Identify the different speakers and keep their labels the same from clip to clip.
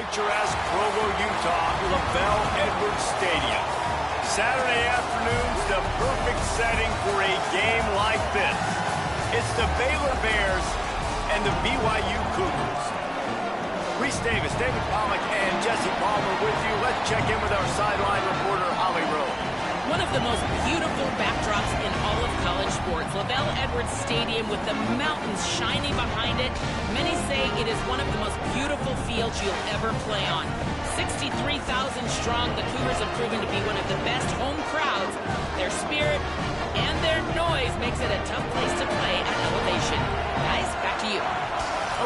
Speaker 1: picturesque Provo, Utah, LaBelle Edwards Stadium. Saturday afternoon's the perfect setting for a game like this. It's the Baylor Bears and the BYU Cougars. Reese Davis, David Pollack, and Jesse Palmer with you. Let's check in with our sideline reporter, Holly Rowe.
Speaker 2: One of the most beautiful backdrops in all of college sports. LaBelle Edwards Stadium with the mountains shining behind it. Many say it is one of the most beautiful fields you'll ever play on. 63,000 strong, the Cougars have proven to be one of the best home crowds. Their spirit and their noise makes it a tough place to play at elevation. Guys, back to you.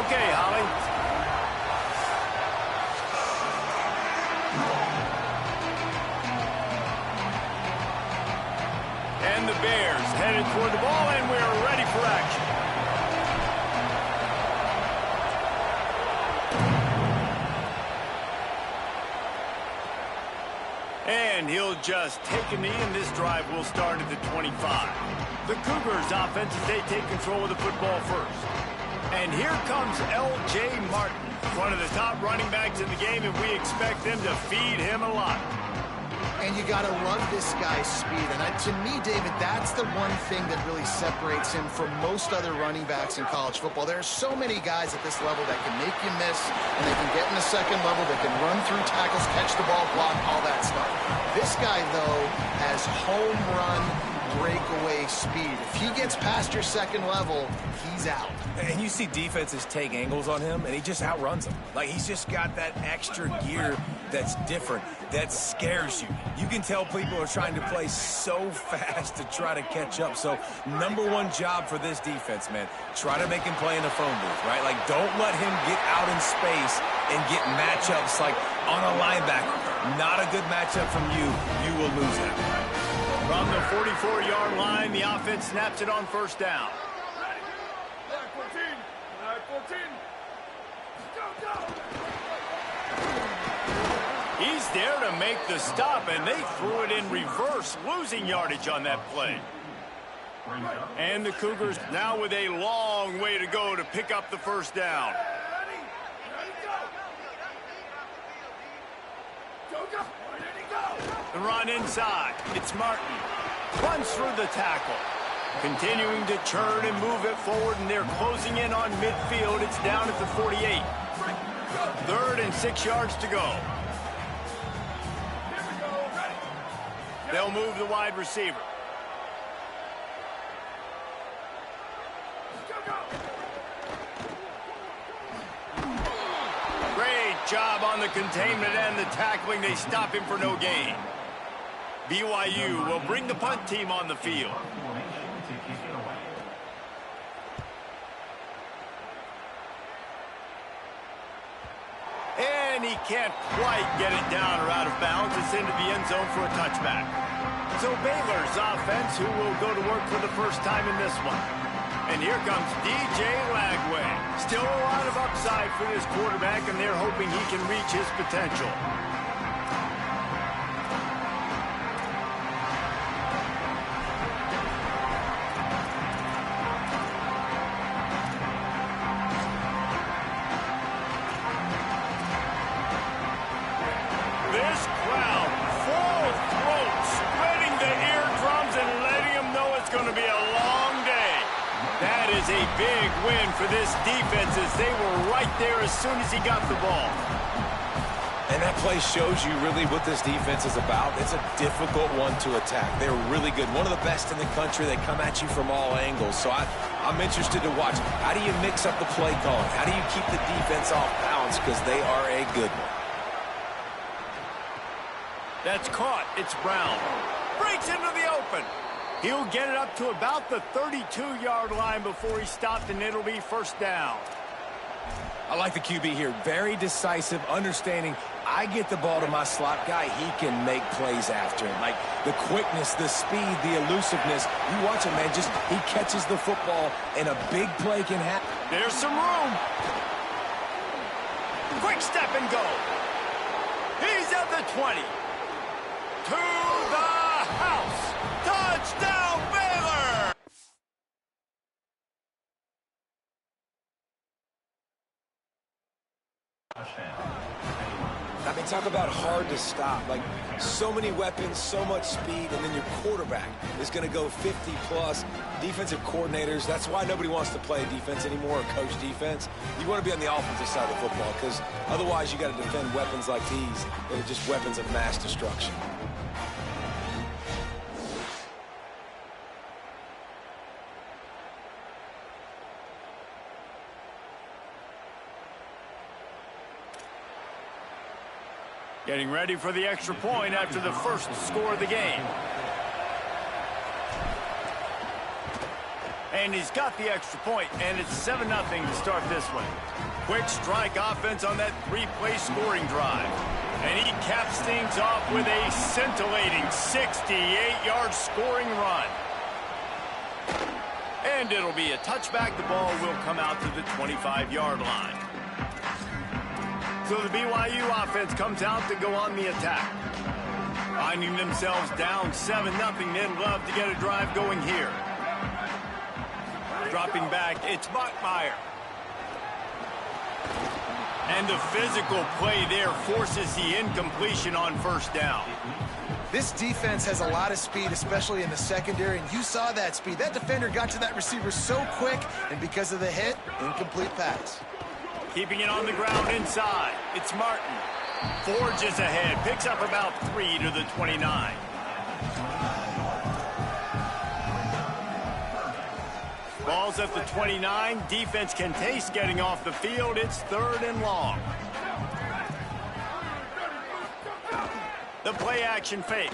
Speaker 1: Okay, Holly. And the Bears headed toward the ball, and we are ready for action. And he'll just take a knee, and this drive will start at the 25. The Cougars offense as they take control of the football first. And here comes L.J. Martin, one of the top running backs in the game, and we expect them to feed him a lot.
Speaker 3: And you got to love this guy's speed. And to me, David, that's the one thing that really separates him from most other running backs in college football. There are so many guys at this level that can make you miss, and they can get in the second level, they can run through tackles, catch the ball, block, all that stuff. This guy, though, has home run breakaway speed. If he gets past your second level, he's out.
Speaker 4: And you see defenses take angles on him, and he just outruns them. Like, he's just got that extra gear that's different, that scares you. You can tell people are trying to play so fast to try to catch up. So, number one job for this defense, man, try to make him play in the phone booth, right? Like, don't let him get out in space and get matchups like on a linebacker. Not a good matchup from you. You will lose that.
Speaker 1: From the 44-yard line, the offense snaps it on first down. He's there to make the stop, and they threw it in reverse, losing yardage on that play. And the Cougars now with a long way to go to pick up the first down. The run inside. It's Martin. Runs through the tackle. Continuing to churn and move it forward, and they're closing in on midfield. It's down at the 48. 3rd and 6 yards to go. They'll move the wide receiver. Great job on the containment and the tackling. They stop him for no gain. BYU will bring the punt team on the field. And he can't quite get it down or out of bounds. It's into the end zone for a touchback. So Baylor's offense, who will go to work for the first time in this one. And here comes DJ Lagway. Still a lot of upside for this quarterback, and they're hoping he can reach his potential. This crowd, full throat, spreading the eardrums and letting them know it's going to be a long day. That is a big win for this defense, as they were right there as soon as he got the ball.
Speaker 4: And that play shows you really what this defense is about. It's a difficult one to attack. They're really good. One of the best in the country. They come at you from all angles. So I'm interested to watch. How do you mix up the play calling? How do you keep the defense off balance? Because they are a good one.
Speaker 1: That's caught. It's Brown. Breaks into the open. He'll get it up to about the 32-yard line before he stopped, and it'll be first down.
Speaker 4: I like the QB here. Very decisive, understanding I get the ball to my slot guy, he can make plays after him. Like the quickness, the speed, the elusiveness. You watch him, man. Just he catches the football, and a big play can happen.
Speaker 1: There's some room. Quick step and go. He's at the 20. To the house. Touchdown, Baylor!
Speaker 5: Touchdown.
Speaker 4: Man, talk about hard to stop. Like, so many weapons, so much speed, and then your quarterback is going to go 50-plus. Defensive coordinators, that's why nobody wants to play defense anymore or coach defense. You want to be on the offensive side of the football because otherwise you got to defend weapons like these that are just weapons of mass destruction.
Speaker 1: Getting ready for the extra point after the first score of the game. And he's got the extra point, and it's 7-0 to start this one. Quick strike offense on that 3-play scoring drive. And he caps things off with a scintillating 68-yard scoring run. And it'll be a touchback. The ball will come out to the 25-yard line. So the BYU offense comes out to go on the attack. Finding themselves down 7-0, they'd love to get a drive going here. Dropping back, it's Bachmeier. And the physical play there forces the incompletion on first down.
Speaker 3: This defense has a lot of speed, especially in the secondary, and you saw that speed. That defender got to that receiver so quick, and because of the hit, incomplete pass.
Speaker 1: Keeping it on the ground inside. It's Martin. Forges ahead. Picks up about 3 to the 29. Ball's at the 29. Defense can taste getting off the field. It's 3rd and long. The play action fake.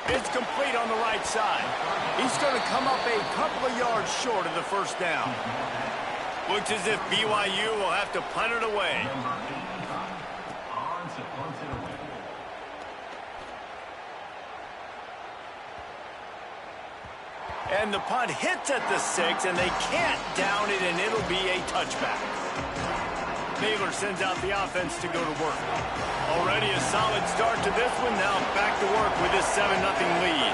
Speaker 1: It's complete on the right side. He's going to come up a couple of yards short of the first down. Looks as if BYU will have to punt it away. And the punt hits at the 6, and they can't down it, and it'll be a touchback. Baylor sends out the offense to go to work. Already a solid start to this one. Now back to work with this 7-0 lead.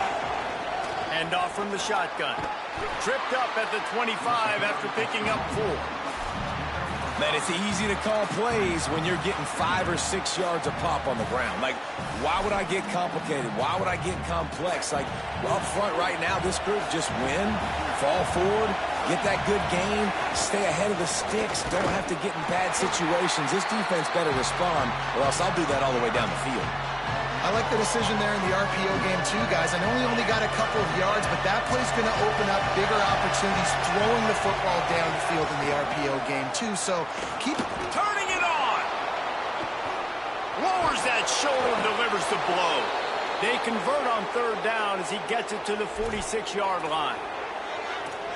Speaker 1: And off from the shotgun. Tripped up at the 25 after picking up 4.
Speaker 4: Man, it's easy to call plays when you're getting 5 or 6 yards a pop on the ground. Like, why would I get complicated? Why would I get complex? Like, up front right now, this group just win, fall forward, get that good gain, stay ahead of the sticks, don't have to get in bad situations. This defense better respond, or else I'll do that all the way down the field.
Speaker 3: I like the decision there in the RPO game too, guys. I know he only got a couple of yards, but that play's going to open up bigger opportunities throwing the football down the field in the RPO game too. So keep
Speaker 1: turning it on. Lowers that shoulder and delivers the blow. They convert on 3rd down as he gets it to the 46-yard line.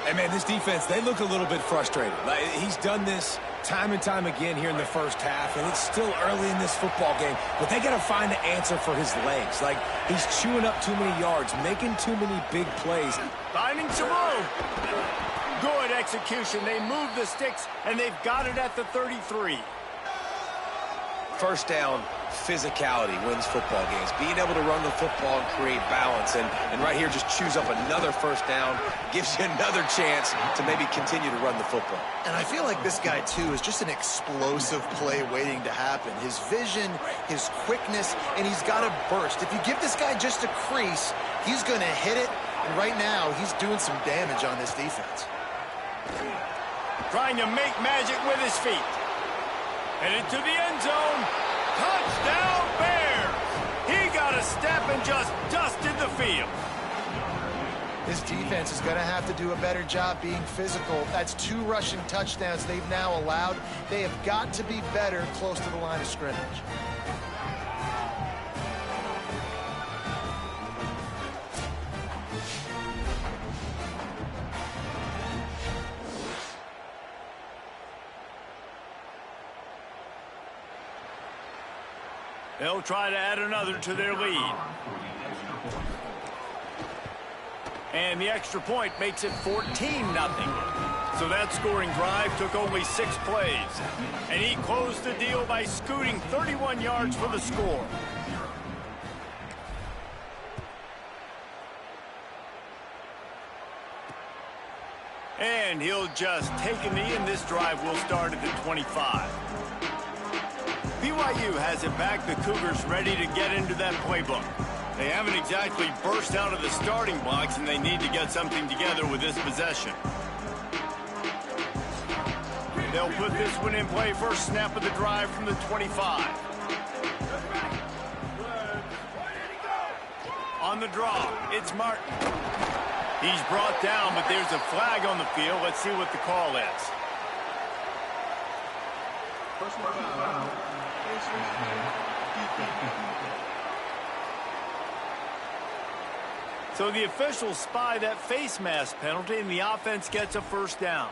Speaker 4: Hey, man, this defense, they look a little bit frustrated. Like, he's done this time and time again here in the first half, and it's still early in this football game, but they got to find an answer for his legs. Like, he's chewing up too many yards, making too many big plays.
Speaker 1: Finding some room. Good execution. They move the sticks, and they've got it at the 33.
Speaker 4: First down, physicality wins football games. Being able to run the football and create balance, and right here just chews up another first down, gives you another chance to maybe continue to run the football.
Speaker 3: And I feel like this guy, too, is just an explosive play waiting to happen. His vision, his quickness, and he's got a burst. If you give this guy just a crease, he's going to hit it, and right now he's doing some damage on this defense.
Speaker 1: Trying to make magic with his feet. Headed to the end zone. Touchdown, Bears! He got a step and just dusted the field.
Speaker 3: This defense is going to have to do a better job being physical. That's 2 rushing touchdowns they've now allowed. They have got to be better close to the line of scrimmage.
Speaker 1: They'll try to add another to their lead. And the extra point makes it 14-0. So that scoring drive took only 6 plays. And he closed the deal by scooting 31 yards for the score. And he'll just take a knee, and this drive will start at the 25. BYU has it back. The Cougars ready to get into that playbook. They haven't exactly burst out of the starting blocks, and they need to get something together with this possession. They'll put this one in play. First snap of the drive from the 25. On the draw, it's Martin. He's brought down, but there's a flag on the field. Let's see what the call is. So the officials spy that face mask penalty, and the offense gets a first down.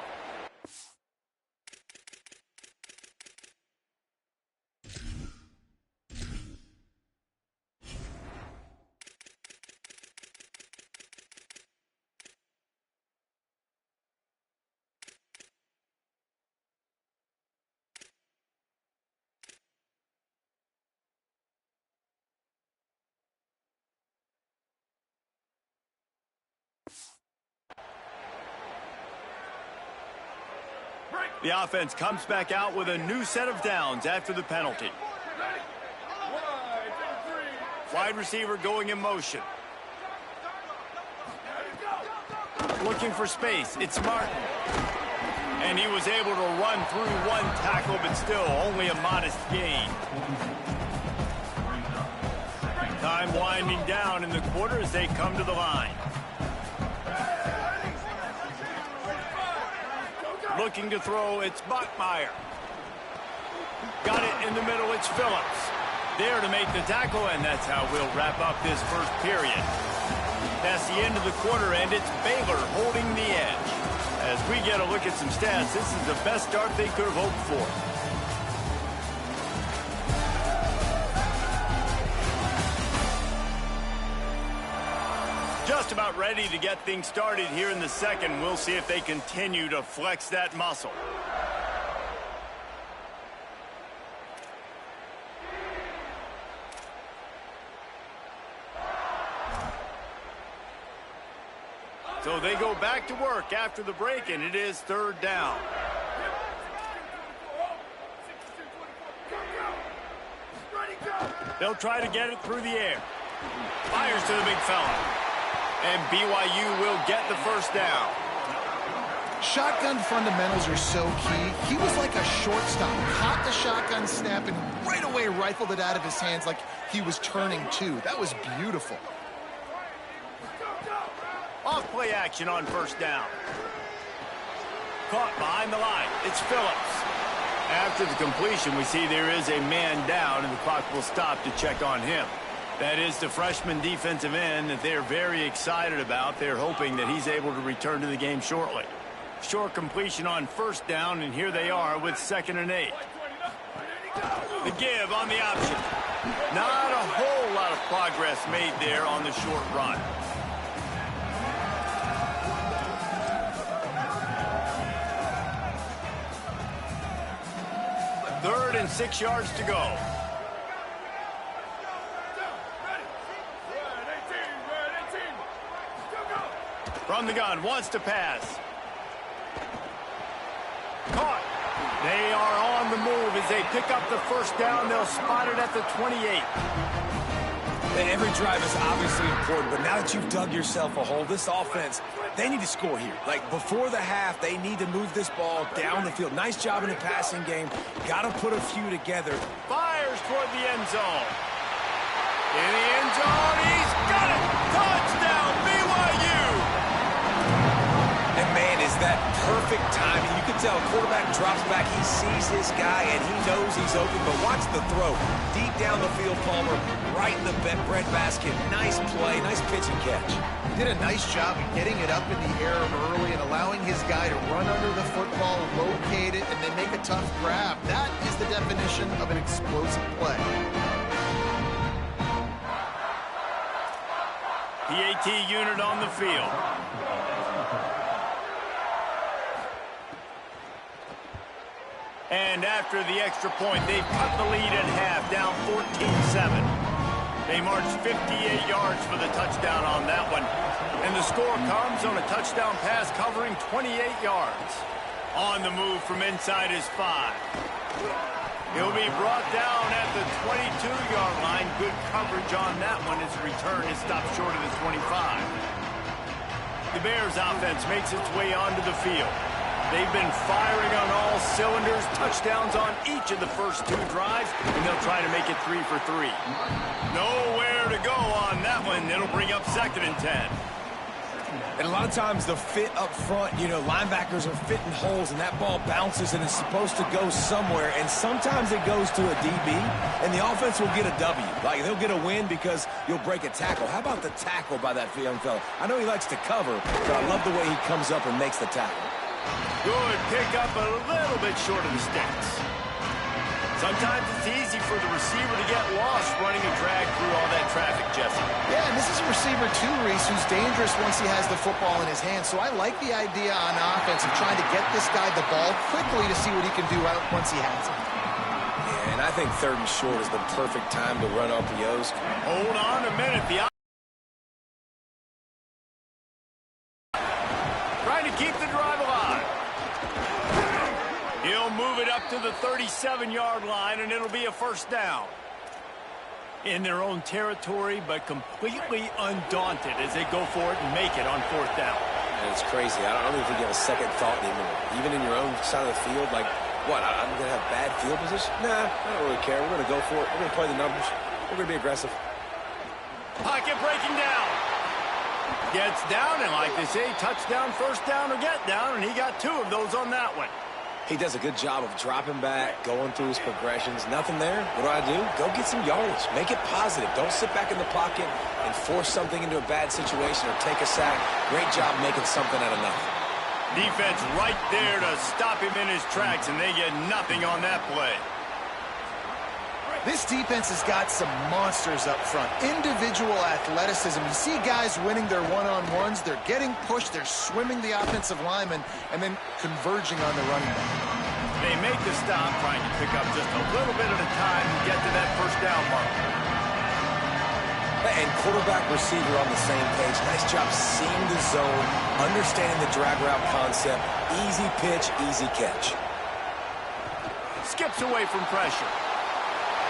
Speaker 1: The offense comes back out with a new set of downs after the penalty. Wide receiver going in motion. Looking for space. It's Martin. And he was able to run through one tackle, but still only a modest gain. Time winding down in the quarter as they come to the line. Looking to throw, it's Bachmeier. Got it in the middle, it's Phillips. There to make the tackle, and that's how we'll wrap up this first period. That's the end of the quarter, and it's Baylor holding the edge. As we get a look at some stats, this is the best start they could have hoped for. Just about ready to get things started here in the second. We'll see if they continue to flex that muscle. So they go back to work after the break, and it is third down. They'll try to get it through the air. Fires to the big fella. And BYU will get the first down.
Speaker 3: Shotgun fundamentals are so key. He was like a shortstop. Caught the shotgun snap and right away rifled it out of his hands like he was turning two. That was beautiful.
Speaker 1: Off play action on first down. Caught behind the line. It's Phillips. After the completion, we see there is a man down, and the clock will stop to check on him. That is the freshman defensive end that they're very excited about. They're hoping that he's able to return to the game shortly. Short completion on first down, and here they are with 2nd and 8. The give on the option. Not a whole lot of progress made there on the short run. Third and 6 yards to go. From the gun, wants to pass. Caught. They are on the move as they pick up the first down. They'll spot it at the 28.
Speaker 4: Every drive is obviously important, but now that you've dug yourself a hole, this offense, they need to score here. Like, before the half, they need to move this ball down the field. Nice job in the passing game. Got to put a few together.
Speaker 1: Fires toward the end zone. In the end zone, he's got it! Touchdown, BYU!
Speaker 4: And, man, is that perfect timing. You can tell quarterback drops back. He sees his guy, and he knows he's open. But watch the throw. Deep down the field, Palmer, right in the bread basket. Nice play, nice pitch and catch.
Speaker 3: He did a nice job of getting it up in the air early and allowing his guy to run under the football, locate it, and then make a tough grab. That is the definition of an explosive play.
Speaker 1: PAT unit on the field. And after the extra point, they've cut the lead in half, down 14-7. They marched 58 yards for the touchdown on that one. And the score comes on a touchdown pass covering 28 yards. On the move from inside his 5. He'll be brought down at the 22-yard line. Good coverage on that one. His return is stopped short of the 25. The Bears offense makes its way onto the field. They've been firing on all cylinders, touchdowns on each of the first 2 drives, and they'll try to make it 3 for 3. Nowhere to go on that one. It'll bring up 2nd and 10.
Speaker 4: And a lot of times the fit up front, you know, linebackers are fitting holes, and that ball bounces, and it's supposed to go somewhere, and sometimes it goes to a DB, and the offense will get a W. Like, they'll get a win because you'll break a tackle. How about the tackle by that young fella? I know he likes to cover, but I love the way he comes up and makes the tackle.
Speaker 1: Good pick up a little bit short of the sticks. Sometimes it's easy for the receiver to get lost running a drag through all that traffic, Jesse.
Speaker 3: Yeah, and this is a receiver too, Reese, who's dangerous once he has the football in his hands. So I like the idea on offense of trying to get this guy the ball quickly to see what he can do out once he has it.
Speaker 4: Yeah, and I think 3rd and short is the perfect time to run RPOs.
Speaker 1: Hold on a minute. Trying to keep the drive alive. He'll move it up to the 37-yard line, and it'll be a 1st down. In their own territory, but completely undaunted as they go for it and make it on 4th down.
Speaker 4: And it's crazy. I don't even think you have a second thought anymore. Even in your own side of the field, like, what, I'm going to have bad field position? Nah, I don't really care. We're going to go for it. We're going to play the numbers. We're going to be aggressive.
Speaker 1: Pocket breaking down. Gets down, and like they say, touchdown, 1st down, or get down, and he got 2 of those on that one.
Speaker 4: He does a good job of dropping back, going through his progressions. Nothing there. What do? Go get some yardage. Make it positive. Don't sit back in the pocket and force something into a bad situation or take a sack. Great job making something out of nothing.
Speaker 1: Defense right there to stop him in his tracks, and they get nothing on that play.
Speaker 3: This defense has got some monsters up front. Individual athleticism. You see guys winning their one-on-ones. They're getting pushed. They're swimming the offensive lineman and then converging on the running back.
Speaker 1: They make the stop, trying to pick up just a little bit at a time and get to that 1st down mark.
Speaker 4: And quarterback receiver on the same page. Nice job seeing the zone, understanding the drag route concept. Easy pitch, easy catch.
Speaker 1: Skips away from pressure.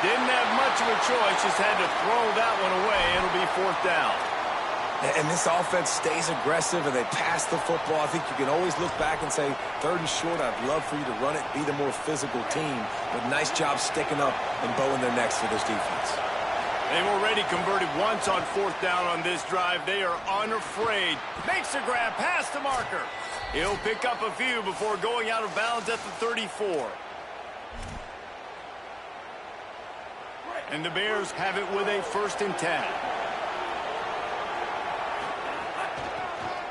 Speaker 1: Didn't have much of a choice, just had to throw that one away. It'll be 4th down.
Speaker 4: And this offense stays aggressive, and they pass the football. I think you can always look back and say, 3rd and short, I'd love for you to run it, be the more physical team. But nice job sticking up and bowing their necks for this defense.
Speaker 1: They've already converted once on 4th down on this drive. They are unafraid. Makes a grab past the marker. He'll pick up a few before going out of bounds at the 34. And the Bears have it with a 1st and 10.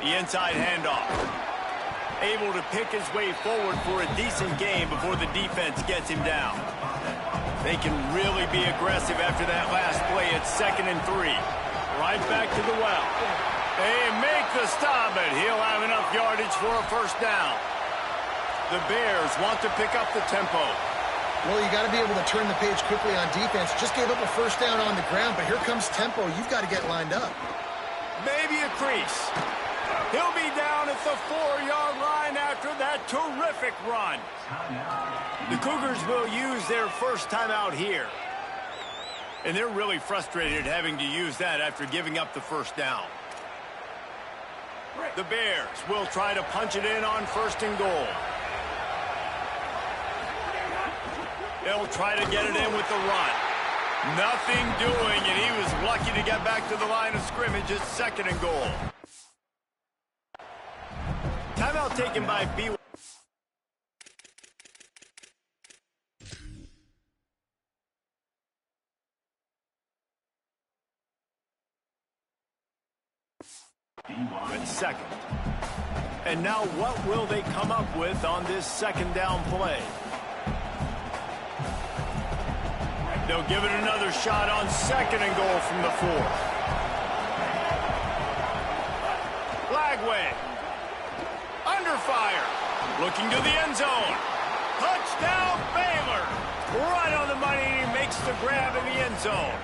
Speaker 1: The inside handoff. Able to pick his way forward for a decent game before the defense gets him down. They can really be aggressive after that last play at 2nd and 3. Right back to the well. They make the stop, but he'll have enough yardage for a 1st down. The Bears want to pick up the tempo.
Speaker 3: Well, you got to be able to turn the page quickly on defense. Just gave up a 1st down on the ground, but here comes tempo. You've got to get lined up.
Speaker 1: Maybe a crease. He'll be down at the 4-yard line after that terrific run. The Cougars will use their 1st time out here. And they're really frustrated having to use that after giving up the 1st down. The Bears will try to punch it in on 1st and goal. They'll try to get it in with the run. Nothing doing, and he was lucky to get back to the line of scrimmage at 2nd and goal. Timeout taken by B. At 2nd. And now what will they come up with on this 2nd down play? They'll give it another shot on 2nd and goal from the 4. Lagway. Under fire. Looking to the end zone. Touchdown, Baylor. Right on the money, and he makes the grab in the end zone.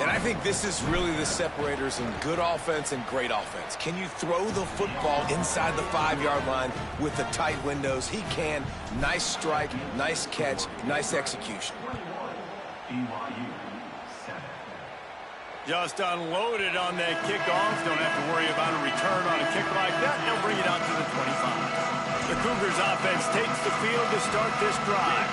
Speaker 4: And And I think this is really the separators in good offense and great offense. Can you throw the football inside the 5-yard line with the tight windows? He can. Nice strike, nice catch, nice execution.
Speaker 1: Just unloaded on that kickoff. Don't have to worry about a return on a kick like that. They'll bring it out to the 25. The Cougars offense takes the field to start this drive.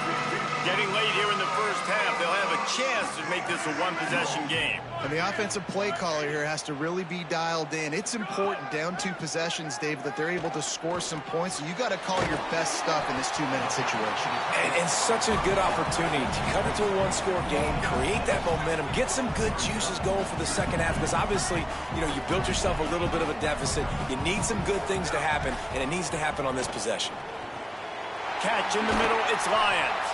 Speaker 1: Getting late here in the first half, they'll have a chance to make this a one-possession game.
Speaker 3: And the offensive play caller here has to really be dialed in. It's important down 2 possessions, Dave, that they're able to score some points. So you got to call your best stuff in this 2-minute situation.
Speaker 4: And such a good opportunity to cut into a one-score game, create that momentum, get some good juices going for the second half. Because obviously, you know, you built yourself a little bit of a deficit. You need some good things to happen, and it needs to happen on this possession.
Speaker 1: Catch in the middle, it's Lions.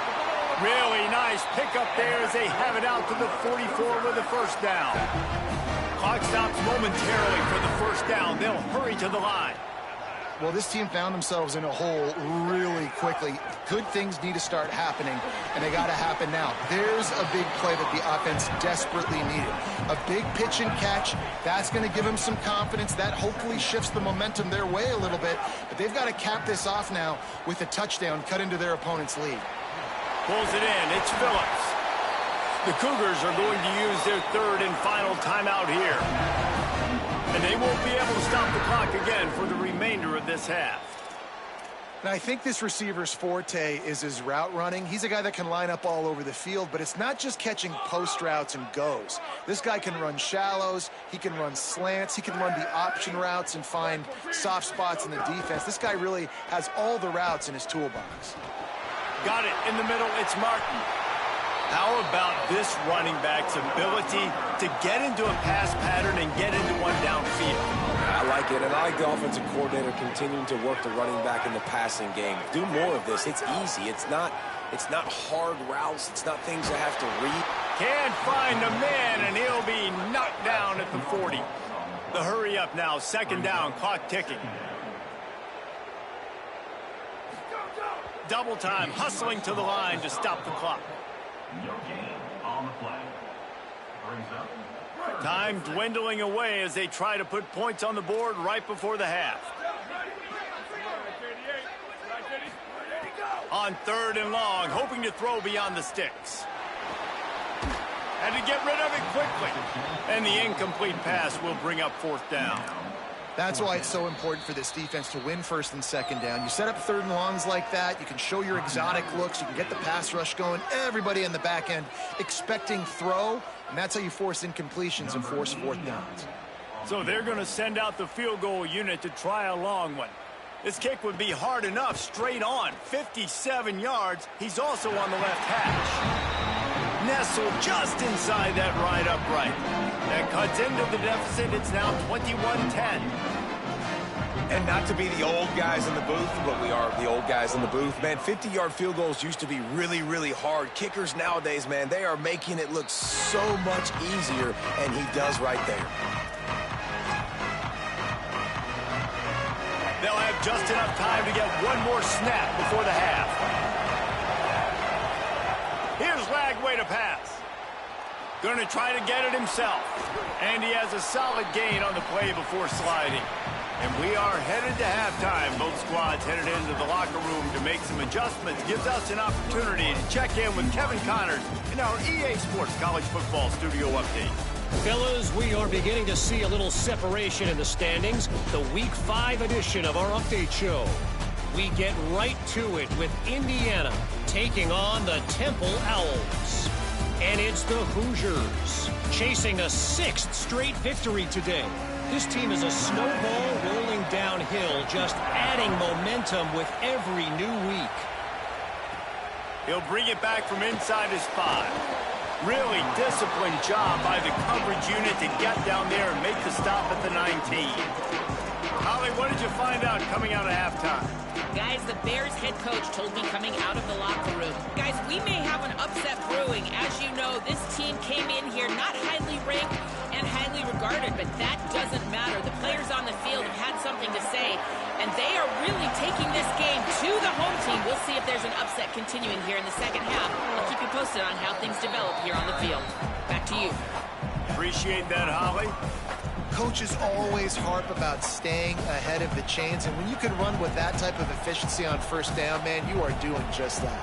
Speaker 1: Really nice pickup there as they have it out to the 44 with a first down. Clock stops momentarily for the first down. They'll hurry to the line.
Speaker 3: Well, this team found themselves in a hole really quickly. Good things need to start happening, and they got to happen now. There's a big play that the offense desperately needed. A big pitch and catch. That's going to give them some confidence. That hopefully shifts the momentum their way a little bit. But they've got to cap this off now with a touchdown cut into their opponent's lead.
Speaker 1: Pulls it in. It's Phillips. The Cougars are going to use their 3rd and final timeout here. And they won't be able to stop the clock again for the remainder of this half.
Speaker 3: And I think this receiver's forte is his route running. He's a guy that can line up all over the field, but it's not just catching post routes and goes. This guy can run shallows, he can run slants, he can run the option routes and find soft spots in the defense. This guy really has all the routes in his toolbox.
Speaker 1: Got it in the middle, it's Martin. How about this running back's ability to get into a pass pattern and get into one downfield?
Speaker 4: I like it, and I like the offensive coordinator continuing to work the running back in the passing game. Do more of this. It's easy. It's not hard routes. It's not things you have to read.
Speaker 1: Can't find a man, and he'll be knocked down at the 40. The hurry up now, 2nd down, clock ticking. Double time, hustling to the line to stop the clock. Time dwindling away as they try to put points on the board right before the half. On 3rd and long, hoping to throw beyond the sticks. Had to get rid of it quickly. And the incomplete pass will bring up 4th down.
Speaker 3: That's why it's so important for this defense to win 1st and 2nd down. You set up 3rd and longs like that. You can show your exotic looks. You can get the pass rush going. Everybody in the back end expecting throw, and that's how you force incompletions and force 4th downs.
Speaker 1: So they're going to send out the field goal unit to try a long one. This kick would be hard enough straight on. 57 yards. He's also on the left hash. Nestled just inside that right upright. That cuts into the deficit. It's now 21-10.
Speaker 4: And not to be the old guys in the booth, but we are the old guys in the booth. Man, 50-yard field goals used to be really, really hard. Kickers nowadays, man, they are making it look so much easier, and he does right there.
Speaker 1: They'll have just enough time to get one more snap before the half. Here's Lagway to pass. Going to try to get it himself. And he has a solid gain on the play before sliding. And we are headed to halftime. Both squads headed into the locker room to make some adjustments. Gives us an opportunity to check in with Kevin Connors in our EA Sports College Football Studio Update.
Speaker 5: Fellas, we are beginning to see a little separation in the standings. The Week 5 edition of our update show. We get right to it with Indiana taking on the Temple Owls. And it's the Hoosiers chasing a 6th straight victory today. This team is a snowball rolling downhill, just adding momentum with every new week.
Speaker 1: He'll bring it back from inside his 5. Really disciplined job by the coverage unit to get down there and make the stop at the 19. Holly, what did you find out coming out of halftime?
Speaker 2: Guys, the Bears head coach told me coming out of the locker room. Guys, we may have an upset brewing. As you know, this team came in here not highly ranked and highly regarded, but that doesn't matter. The players on the field have had something to say, and they are really taking this game to the home team. We'll see if there's an upset continuing here in the second half. I'll keep you posted on how things develop here on the field. Back to you.
Speaker 1: Appreciate that, Holly.
Speaker 3: Coaches always harp about staying ahead of the chains, and when you can run with that type of efficiency on first down, man, you are doing just that.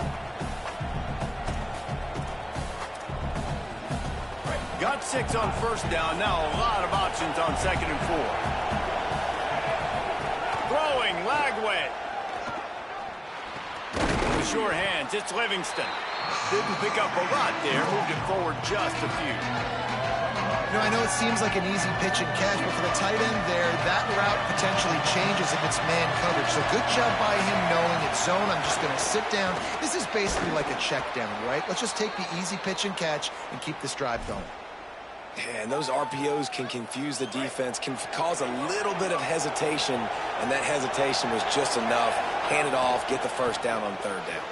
Speaker 1: Got 6 on first down. Now a lot of options on 2nd and 4. Throwing, Lagway. With sure hands, it's Livingston. Didn't pick up a lot there. Moved it forward just a few.
Speaker 3: You know, I know it seems like an easy pitch and catch, but for the tight end there, that route potentially changes if it's man coverage. So good job by him knowing it's zone. I'm just going to sit down. This is basically like a check down, right? Let's just take the easy pitch and catch and keep this drive going.
Speaker 4: And those RPOs can confuse the defense, can cause a little bit of hesitation, and that hesitation was just enough. Hand it off, get the first down on 3rd down.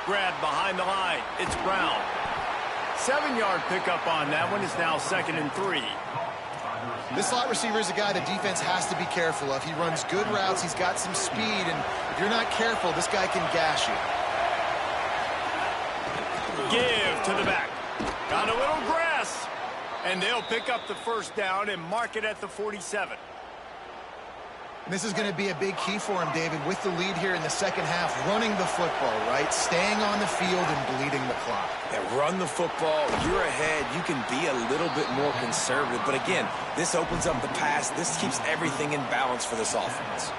Speaker 1: Grab behind the line. It's Brown. 7-yard pickup on that one. Is now 2nd and 3.
Speaker 3: This slot receiver is a guy the defense has to be careful of. He runs good routes. He's got some speed, and if you're not careful, this guy can gash you.
Speaker 1: Give to the back. Got a little grass. And they'll pick up the first down and mark it at the 47.
Speaker 3: This is going to be a big key for him, David, with the lead here in the second half, running the football, right? Staying on the field and bleeding the clock.
Speaker 4: Yeah, run the football. You're ahead. You can be a little bit more conservative. But again, this opens up the pass. This keeps everything in balance for this offense.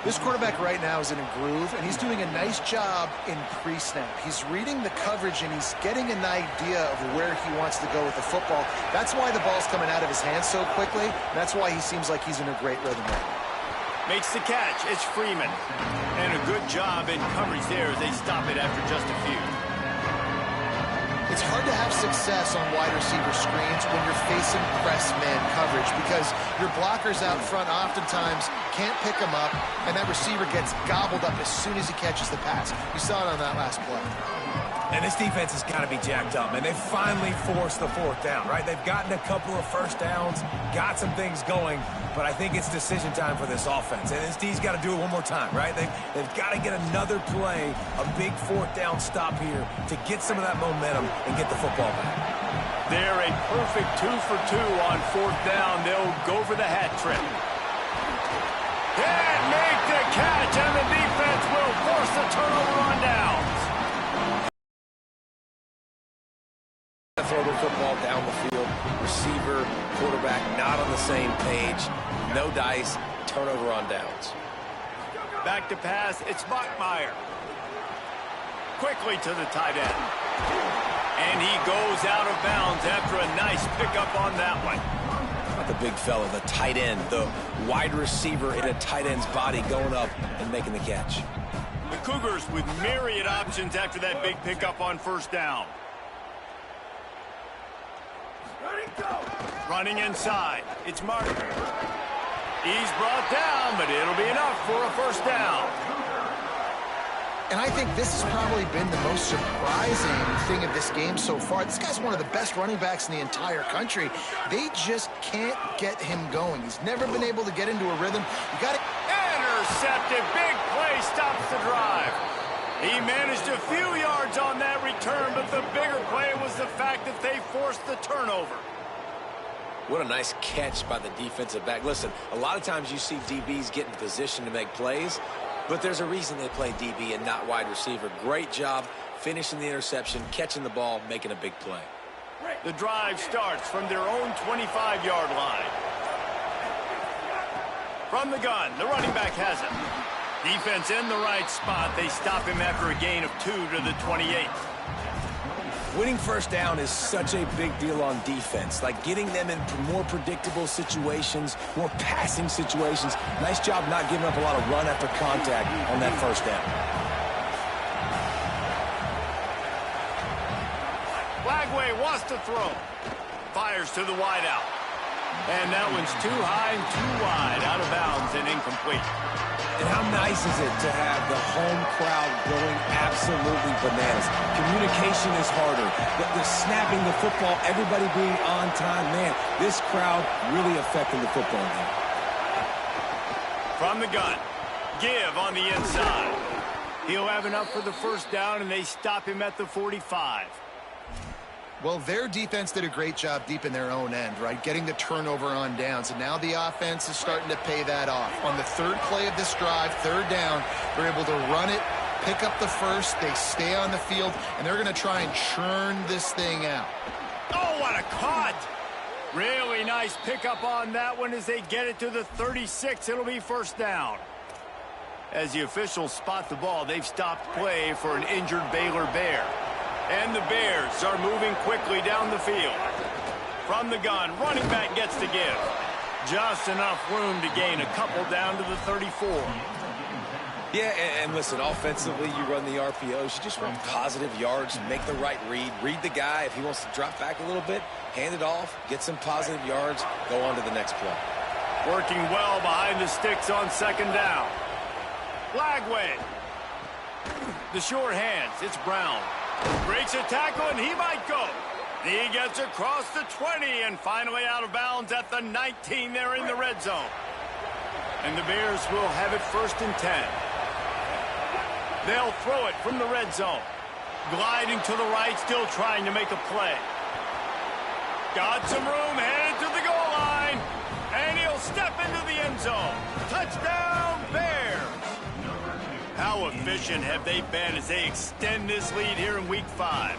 Speaker 3: This quarterback right now is in a groove, and he's doing a nice job in pre-snap. He's reading the coverage, and he's getting an idea of where he wants to go with the football. That's why the ball's coming out of his hands so quickly. That's why he seems like he's in a great rhythm right now.
Speaker 1: Makes the catch. It's Freeman. And a good job in coverage there as they stop it after just a few.
Speaker 3: It's hard to have success on wide receiver screens when you're facing press man coverage because your blockers out front oftentimes can't pick them up, and that receiver gets gobbled up as soon as he catches the pass. You saw it on that last play.
Speaker 4: And this defense has got to be jacked up, and they finally forced the 4th down, right? They've gotten a couple of first downs, got some things going, but I think it's decision time for this offense. And this D's got to do it one more time, right? They've got to get another play, a big 4th down stop here to get some of that momentum and get the football back.
Speaker 1: They're a perfect 2 for 2 on 4th down. They'll go for the hat trick. And make the catch, and the defense will force the turnover on downs.
Speaker 4: Throw the football down the field. Receiver, quarterback not on the same page. No dice. Turnover on downs.
Speaker 1: Back to pass. It's Bachmeier. Quickly to the tight end. And he goes out of bounds after a nice pickup on that one.
Speaker 4: Not the big fella, the tight end, the wide receiver in a tight end's body going up and making the catch.
Speaker 1: The Cougars with myriad options after that big pickup on first down. Running inside. It's Martin. He's brought down, but it'll be enough for a first down.
Speaker 3: And I think this has probably been the most surprising thing of this game so far. This guy's one of the best running backs in the entire country. They just can't get him going. He's never been able to get into a rhythm. You got to
Speaker 1: intercepted. Big play stops the drive. He managed a few yards on that return, but the bigger play was the fact that they forced the turnover.
Speaker 4: What a nice catch by the defensive back. Listen, a lot of times you see DBs get in position to make plays, but there's a reason they play DB and not wide receiver. Great job finishing the interception, catching the ball, making a big play.
Speaker 1: The drive starts from their own 25-yard line. From the gun, the running back has it. Defense in the right spot. They stop him after a gain of 2 to the 28.
Speaker 4: Winning first down is such a big deal on defense, like getting them in more predictable situations, more passing situations. Nice job not giving up a lot of run after contact on that first down.
Speaker 1: Lagway wants to throw. Fires to the wideout. And that one's too high and too wide, out of bounds and incomplete.
Speaker 4: And how nice is it to have the home crowd going absolutely bananas? Communication is harder. The snapping the football, everybody being on time. Man, this crowd really affecting the football game.
Speaker 1: From the gun, give on the inside. He'll have enough for the first down, and they stop him at the 45.
Speaker 3: Well, their defense did a great job deep in their own end, right? Getting the turnover on downs. And now the offense is starting to pay that off. On the third play of this drive, third down, they're able to run it, pick up the first, they stay on the field, and they're going to try and churn this thing out.
Speaker 1: Oh, what a cut! Really nice pickup on that one as they get it to the 36. It'll be first down. As the officials spot the ball, they've stopped play for an injured Baylor Bear. And the Bears are moving quickly down the field. From the gun, running back gets to give. Just enough room to gain a couple down to the 34.
Speaker 4: Yeah, and listen, offensively, you run the RPOs. You just run positive yards, make the right read the guy. If he wants to drop back a little bit, hand it off, get some positive yards, go on to the next play.
Speaker 1: Working well behind the sticks on second down. Flagway. The short hands, it's Brown. Breaks a tackle, and he might go. He gets across the 20 and finally out of bounds at the 19 there in the red zone. And the Bears will have it first and 10. They'll throw it from the red zone. Gliding to the right, still trying to make a play. Got some room, headed to the goal line. And he'll step into the end zone. Touchdown, Bears! How efficient have they been as they extend this lead here in Week 5?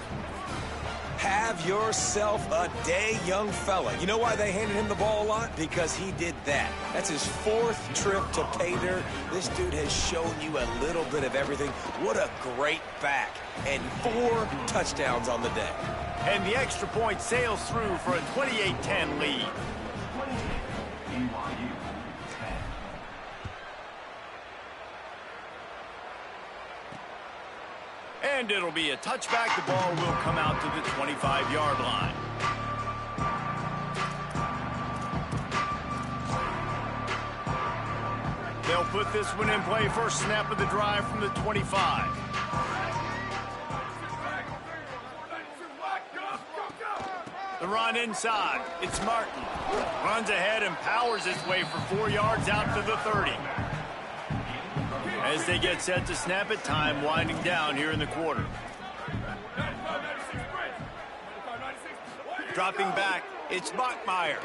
Speaker 4: Have yourself a day, young fella. You know why they handed him the ball a lot? Because he did that. That's his 4th trip to pay dirt. This dude has shown you a little bit of everything. What a great back. And 4 touchdowns on the day.
Speaker 1: And the extra point sails through for a 28-10 lead. And it'll be a touchback. The ball will come out to the 25-yard line. They'll put this one in play. First snap of the drive from the 25. The run inside. It's Martin. Runs ahead and powers his way for 4 yards out to the 30. As they get set to snap it, time winding down here in the quarter. Dropping back, it's Bachmeier.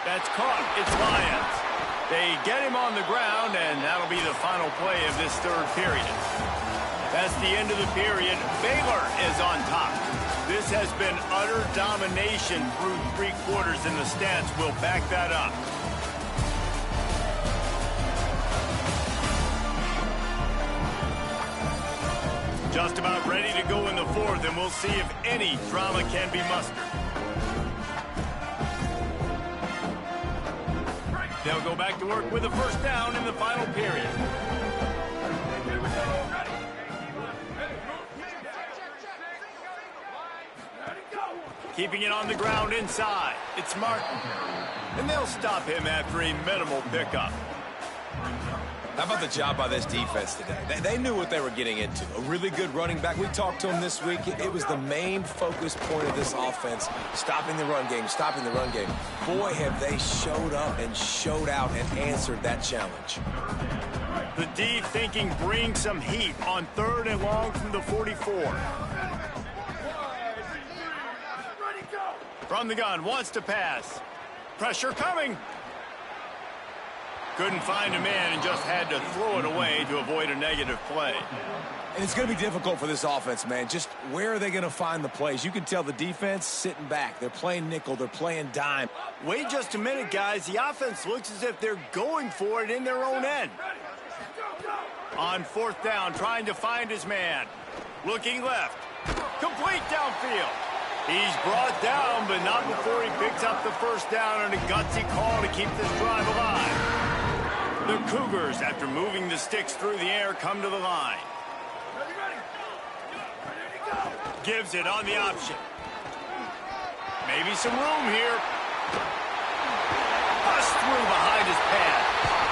Speaker 1: That's caught, it's Lyons. They get him on the ground, and that'll be the final play of this third period. That's the end of the period. Baylor is on top. This has been utter domination through 3 quarters, and the stats will back that up. Just about ready to go in the 4th, and we'll see if any drama can be mustered. They'll go back to work with a first down in the final period. Keeping it on the ground inside. It's Martin. And they'll stop him after a minimal pickup.
Speaker 4: How about the job by this defense today? They knew what they were getting into. A really good running back. We talked to him this week. It was the main focus point of this offense, stopping the run game, stopping the run game. Boy, have they showed up and showed out and answered that challenge.
Speaker 1: The D thinking bring some heat on 3rd and long from the 44. From the gun, wants to pass. Pressure coming. Couldn't find a man and just had to throw it away to avoid a negative play.
Speaker 4: And it's going to be difficult for this offense, man. Just where are they going to find the plays? You can tell the defense sitting back. They're playing nickel. They're playing dime.
Speaker 1: Wait just a minute, guys. The offense looks as if they're going for it in their own end. On 4th down, trying to find his man. Looking left. Complete downfield. He's brought down, but not before he picks up the first down on a gutsy call to keep this drive alive. The Cougars, after moving the sticks through the air, come to the line. Gives it on the option. Maybe some room here. Bust through behind his pad.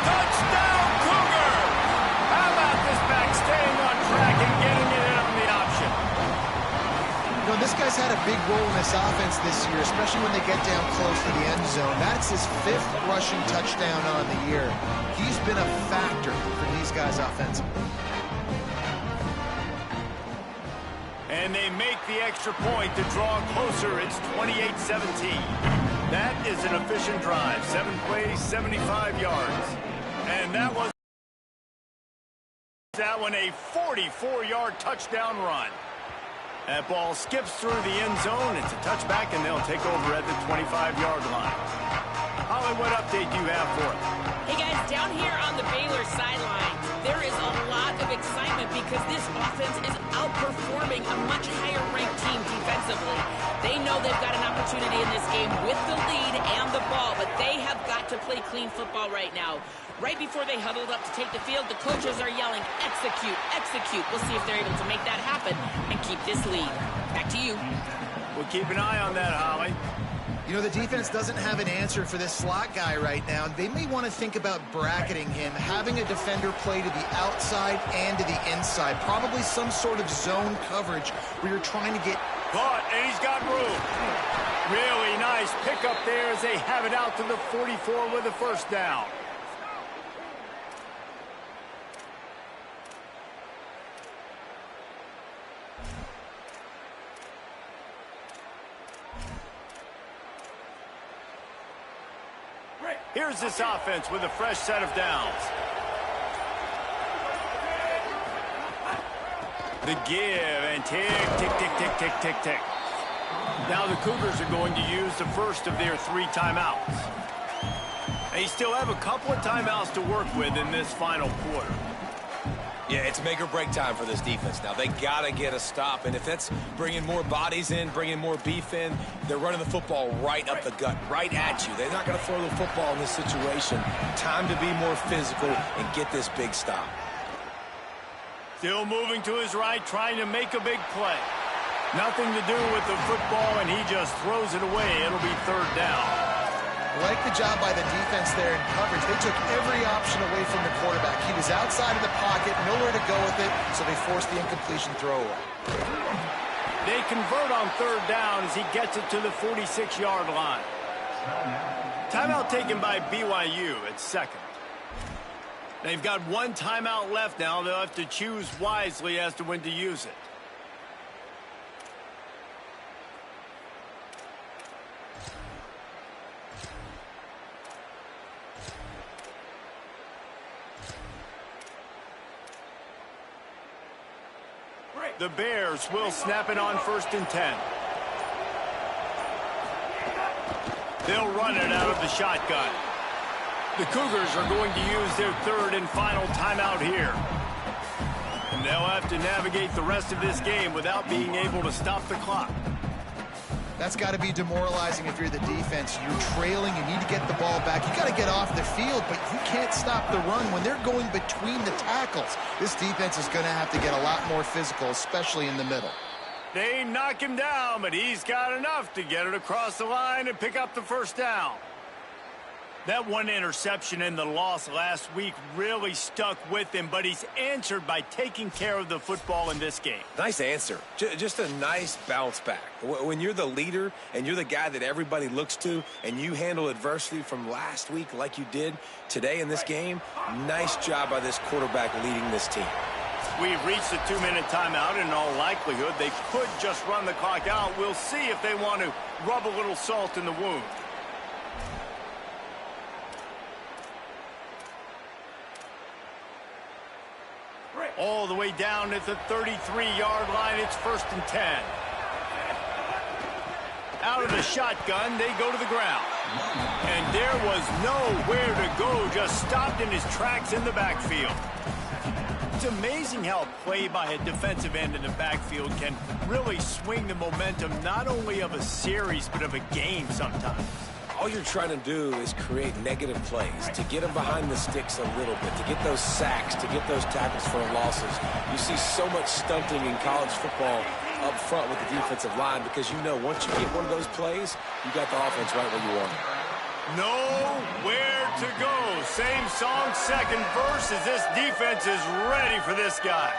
Speaker 1: Touchdown, Cougar! How about this back staying on track and getting it in on the option?
Speaker 3: You know, this guy's had a big role in this offense this year, especially when they get down close to the end zone. That's his 5th rushing touchdown on the year. He's been a factor for these guys offensively.
Speaker 1: And And they make the extra point to draw closer. It's 28-17. That is an efficient drive. 7 plays, 75 yards. And that one a 44-yard touchdown run. That ball skips through the end zone. It's a touchback, and they'll take over at the 25-yard line. Holly, what update do you have for us?
Speaker 2: Hey, guys, down here on the Baylor sideline, there is a lot of excitement because this offense is outperforming a much higher-ranked team defensively. They know they've got an opportunity in this game with the lead and the ball, but they have got to play clean football right now. Right before they huddled up to take the field, the coaches are yelling, execute, execute. We'll see if they're able to make that happen and keep this lead. Back to you.
Speaker 1: We'll keep an eye on that, Holly.
Speaker 3: You know, the defense doesn't have an answer for this slot guy right now. They may want to think about bracketing him, having a defender play to the outside and to the inside. Probably some sort of zone coverage where you're trying to get...
Speaker 1: Caught, and he's got room. Really nice pickup there as they have it out to the 44 with a first down. Here's this offense with a fresh set of downs. The give and tick, tick, tick, tick, tick, tick, tick. Now the Cougars are going to use the first of their 3 timeouts. They still have a couple of timeouts to work with in this final quarter.
Speaker 4: Yeah, it's make or break time for this defense now. They got to get a stop, and if that's bringing more bodies in, bringing more beef in, they're running the football right up the gut, right at you. They're not going to throw the football in this situation. Time to be more physical and get this big stop.
Speaker 1: Still moving to his right, trying to make a big play. Nothing to do with the football, and he just throws it away. It'll be third down.
Speaker 3: I like the job by the defense there in coverage. They took every option away from the quarterback. He was outside of the pocket, nowhere to go with it, so they forced the incompletion throw away.
Speaker 1: They convert on third down as he gets it to the 46-yard line. Timeout taken by BYU at second. They've got 1 timeout left now. They'll have to choose wisely as to when to use it. The Bears will snap it on 1st and 10. They'll run it out of the shotgun. The Cougars are going to use their 3rd and final timeout here. And they'll have to navigate the rest of this game without being able to stop the clock.
Speaker 3: That's got to be demoralizing if you're the defense. You're trailing, you need to get the ball back. You got to get off the field, but you can't stop the run when they're going between the tackles. This defense is going to have to get a lot more physical, especially in the middle.
Speaker 1: They knock him down, but he's got enough to get it across the line and pick up the first down. That 1 interception and the loss last week really stuck with him, but he's answered by taking care of the football in this game.
Speaker 4: Nice answer. Just a nice bounce back. When you're the leader and you're the guy that everybody looks to and you handle adversity from last week like you did today in this game, nice job by this quarterback leading this team.
Speaker 1: We've reached the 2-minute timeout. In all likelihood, they could just run the clock out. We'll see if they want to rub a little salt in the wound. All the way down at the 33-yard line. It's 1st and 10. Out of the shotgun, they go to the ground. And there was nowhere to go, just stopped in his tracks in the backfield. It's amazing how a play by a defensive end in the backfield can really swing the momentum not only of a series but of a game sometimes.
Speaker 4: All you're trying to do is create negative plays, to get them behind the sticks a little bit, to get those sacks, to get those tackles for losses. You see so much stunting in college football up front with the defensive line because you know once you get one of those plays, you got the offense right where you want it.
Speaker 1: Nowhere to go. Same song, second verse, as this defense is ready for this guy.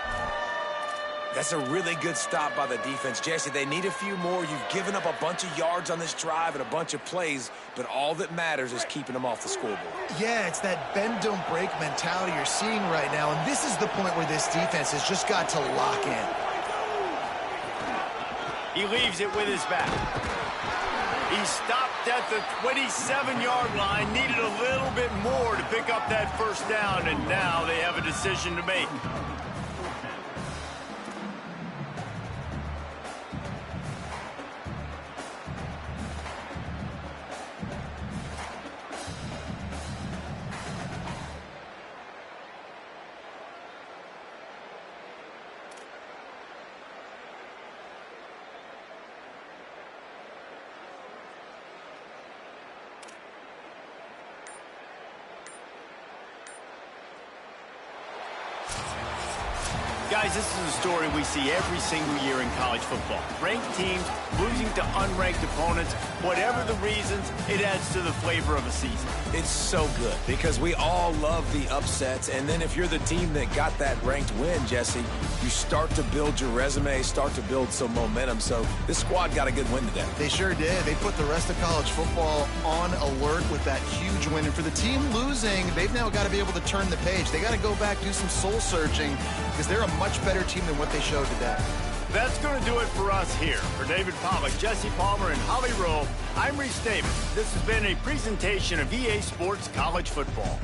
Speaker 4: That's a really good stop by the defense. Jesse, they need a few more. You've given up a bunch of yards on this drive and a bunch of plays, but all that matters is keeping them off the scoreboard.
Speaker 3: Yeah, it's that bend, don't break mentality you're seeing right now, and this is the point where this defense has just got to lock in.
Speaker 1: He leaves it with his back. He stopped at the 27-yard line, needed a little bit more to pick up that first down, and now they have a decision to make. Guys, this is a story we see every single year in college football. Ranked teams losing to unranked opponents. Whatever the reasons, it adds to the flavor of a season.
Speaker 4: It's so good because we all love the upsets. And then if you're the team that got that ranked win, Jesse, you start to build your resume, start to build some momentum. So this squad got a good win today.
Speaker 3: They sure did. They put the rest of college football on alert with that huge win. And for the team losing, they've now got to be able to turn the page. They got to go back, do some soul searching, because they're a much better team than what they showed today.
Speaker 1: That's going to do it for us here. For David Pollack, Jesse Palmer, and Holly Rowe, I'm Reese Davis. This has been a presentation of EA Sports College Football.